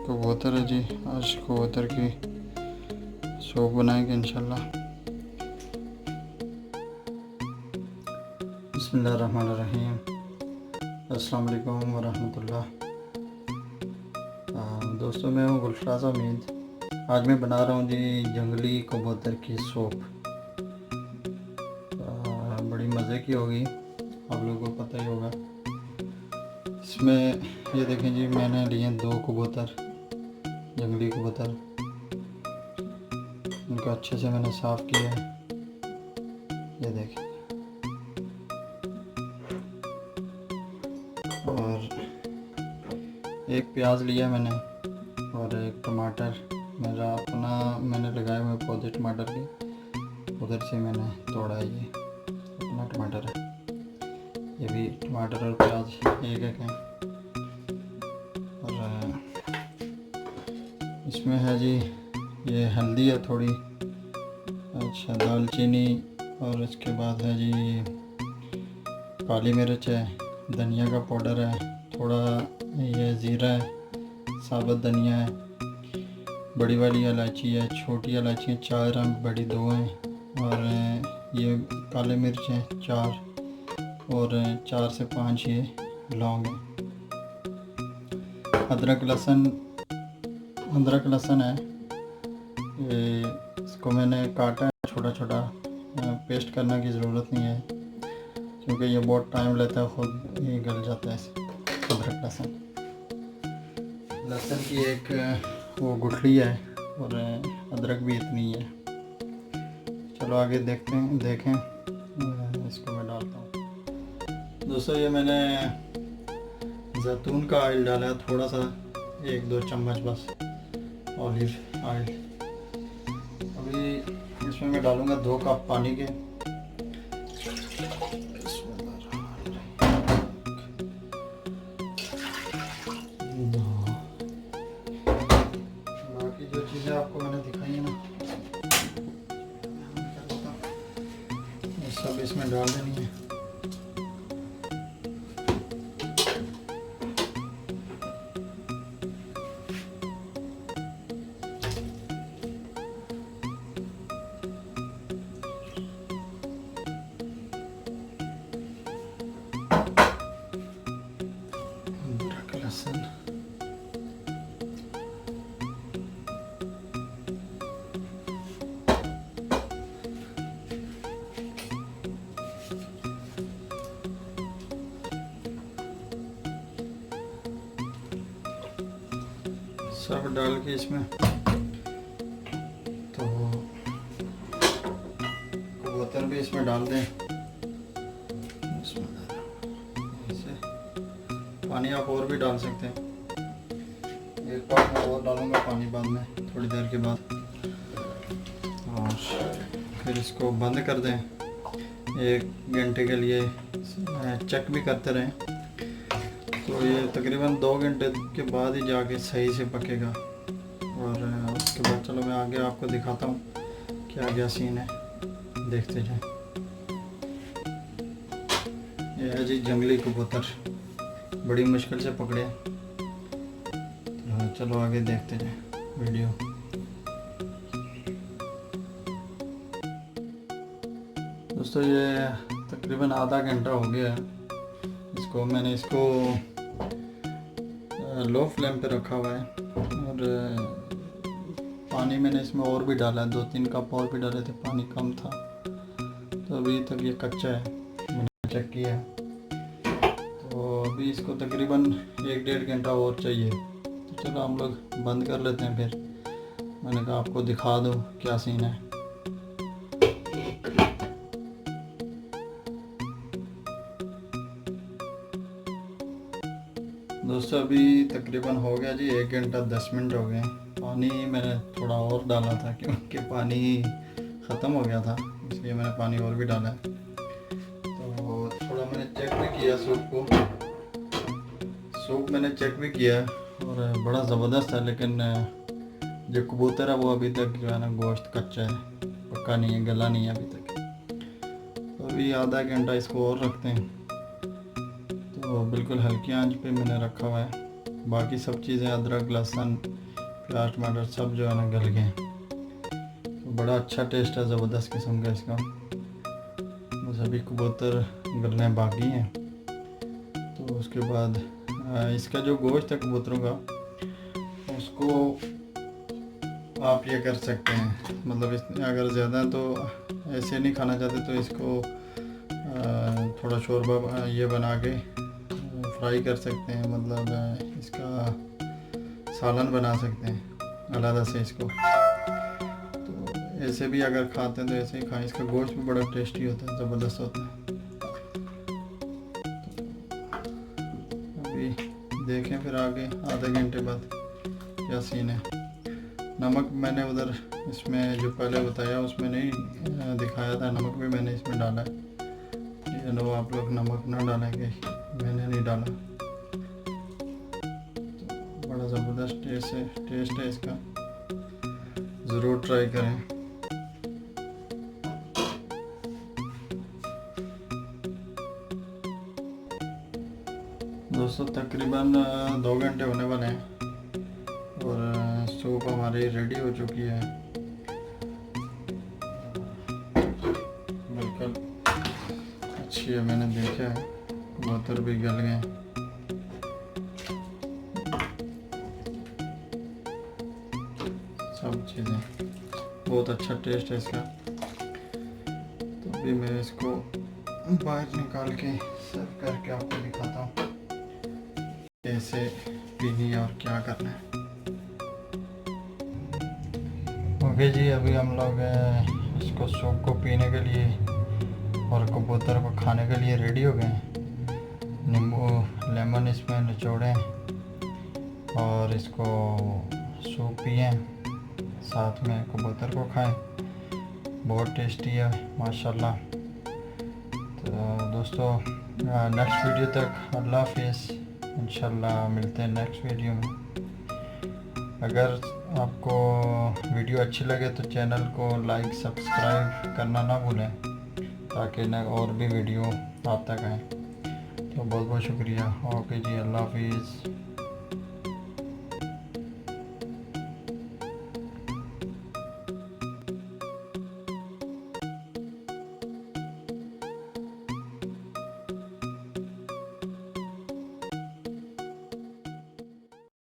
कबूतर है जी। आज कबूतर की सूप बनाएंगे इंशाल्लाह। बिस्मिल्लाहिर्रहमानिर्रहीम। अस्सलाम वालेकुम वरहमतुल्लाह। दोस्तों, मैं हूँ गुलफराज अमीद। आज मैं बना रहा हूँ जी जंगली कबूतर की सूप। बड़ी मज़े की होगी, आप लोगों को पता ही होगा। इसमें ये देखें जी, मैंने लिए 2 कबूतर, जंगली कबूतर। इनको अच्छे से मैंने साफ़ किया है, ये देखें। और एक प्याज लिया मैंने और एक टमाटर। मेरा अपना मैंने लगाए हुए पौधे टमाटर के, उधर से मैंने तोड़ा है। ये अपना टमाटर है। ये भी टमाटर और प्याज एक एक हैं। और इसमें है जी, ये हल्दी है थोड़ी, अच्छा दालचीनी, और इसके बाद है जी काली मिर्च है, धनिया का पाउडर है, थोड़ा ये ज़ीरा है, साबुत धनिया है, बड़ी वाली इलायची है, छोटी इलायची है 4, बड़ी 2 हैं, और ये काले मिर्च हैं 4, और 4 से 5 ये लौंग हैं। अदरक लहसुन है। ये इसको मैंने काटा है छोटा छोटा। पेस्ट करने की ज़रूरत नहीं है क्योंकि ये बहुत टाइम लेता है, खुद ही गल जाता है अदरक लहसुन की एक वो गुठली है, और अदरक भी इतनी है। चलो आगे देखें। इसको मैं डालता हूँ। दोस्तों, ये मैंने जैतून का ऑयल डाला है थोड़ा सा, 1-2 चम्मच बस ऑलिव ऑयल। अभी इसमें मैं डालूँगा 2 कप पानी के। बाकी जो चीज़ें आपको मैंने दिखाई है ना, ये सब इसमें डाल देनी है। अदरक लहसुन, सब डाल के इसमें तो कबूतर भी इसमें डाल दें। इसमें पानी आप और भी डाल सकते हैं। एक कप मैं और डालूंगा पानी बाद में, थोड़ी देर के बाद। और फिर इसको बंद कर दें 1 घंटे के लिए। चेक भी करते रहें, तो ये तकरीबन 2 घंटे के बाद ही जाके सही से पकेगा। और उसके बाद चलो मैं आगे आपको दिखाता हूँ क्या क्या सीन है, देखते जाएं। ये है जी जंगली कबूतर, बड़ी मुश्किल से पकड़े। तो चलो आगे देखते जाएं वीडियो। दोस्तों, ये तकरीबन आधा घंटा हो गया है। मैंने इसको लो फ्लेम पे रखा हुआ है, और पानी मैंने इसमें और भी डाला है, 2-3 कप और भी डाले थे, पानी कम था। तो अभी तक ये कच्चा है, मैंने चेक किया है। तो अभी इसको तकरीबन 1-1.5 घंटा और चाहिए। तो चलो हम लोग बंद कर लेते हैं। फिर मैंने कहा आपको दिखा दूँ क्या सीन है। दोस्तों, अभी तकरीबन हो गया जी 1 घंटा 10 मिनट हो गए। पानी मैंने थोड़ा और डाला था क्योंकि पानी ख़त्म हो गया था, इसलिए मैंने पानी और भी डाला है। तो थोड़ा मैंने चेक भी किया सूप मैंने चेक भी किया, और बड़ा ज़बरदस्त है। लेकिन जो कबूतर है वो अभी तक जो है ना, गोश्त कच्चा है, पक्का नहीं है, गला नहीं है अभी तक। तो अभी आधा घंटा इसको और रखते हैं। तो बिल्कुल हल्की आंच पे मैंने रखा हुआ है। बाकी सब चीज़ें अदरक लहसुन प्याज टमाटर सब जो है ना गल गए। तो बड़ा अच्छा टेस्ट है, ज़बरदस्त किस्म का इसका। बस अभी कबूतर गलने बाकी हैं। तो उसके बाद इसका जो गोश्त है कबूतरों का, उसको आप ये कर सकते हैं, मतलब इस अगर ज़्यादा तो ऐसे नहीं खाना चाहते तो इसको थोड़ा शोरबा ये बना के फ्राई कर सकते हैं, मतलब इसका सालन बना सकते हैं अलग से इसको। तो ऐसे भी अगर खाते हैं तो ऐसे ही खाएं, इसका गोश्त भी बड़ा टेस्टी होता है, ज़बरदस्त होता है। अभी देखें फिर आगे आधे घंटे बाद क्या सीन है। नमक मैंने उधर इसमें जो पहले बताया उसमें नहीं दिखाया था, नमक भी मैंने इसमें डाला है। ये लो आप लोग नमक ना डालेंगे, मैंने नहीं डाला। तो बड़ा ज़बरदस्त टेस्ट है इसका, ज़रूर ट्राई करें। दोस्तों तकरीबन 2 घंटे होने वाले हैं और सूप हमारी रेडी हो चुकी है, बिल्कुल अच्छी है। मैंने देखा है कबूतर भी गल गए। सब चीज़ें बहुत अच्छा टेस्ट है इसका। तो अभी मैं इसको बाहर निकाल के सर्व करके आपको दिखाता हूँ कैसे पीनी है और क्या करना है। ओके जी, अभी हम लोग इसको सूप को पीने के लिए और कबूतर को खाने के लिए रेडी हो गए हैं। नींबू लेमन इसमें निचोड़ें और इसको सूप पिए, साथ में कबूतर को खाएं। बहुत टेस्टी है माशाल्लाह। तो दोस्तों नेक्स्ट वीडियो तक अल्लाह हाफिज़, इंशाल्लाह मिलते हैं नेक्स्ट वीडियो में। अगर आपको वीडियो अच्छी लगे तो चैनल को लाइक सब्सक्राइब करना ना भूलें, ताकि न और भी वीडियो आप तक आएँ। तो बहुत बहुत शुक्रिया। ओके जी, अल्लाह हाफिज़।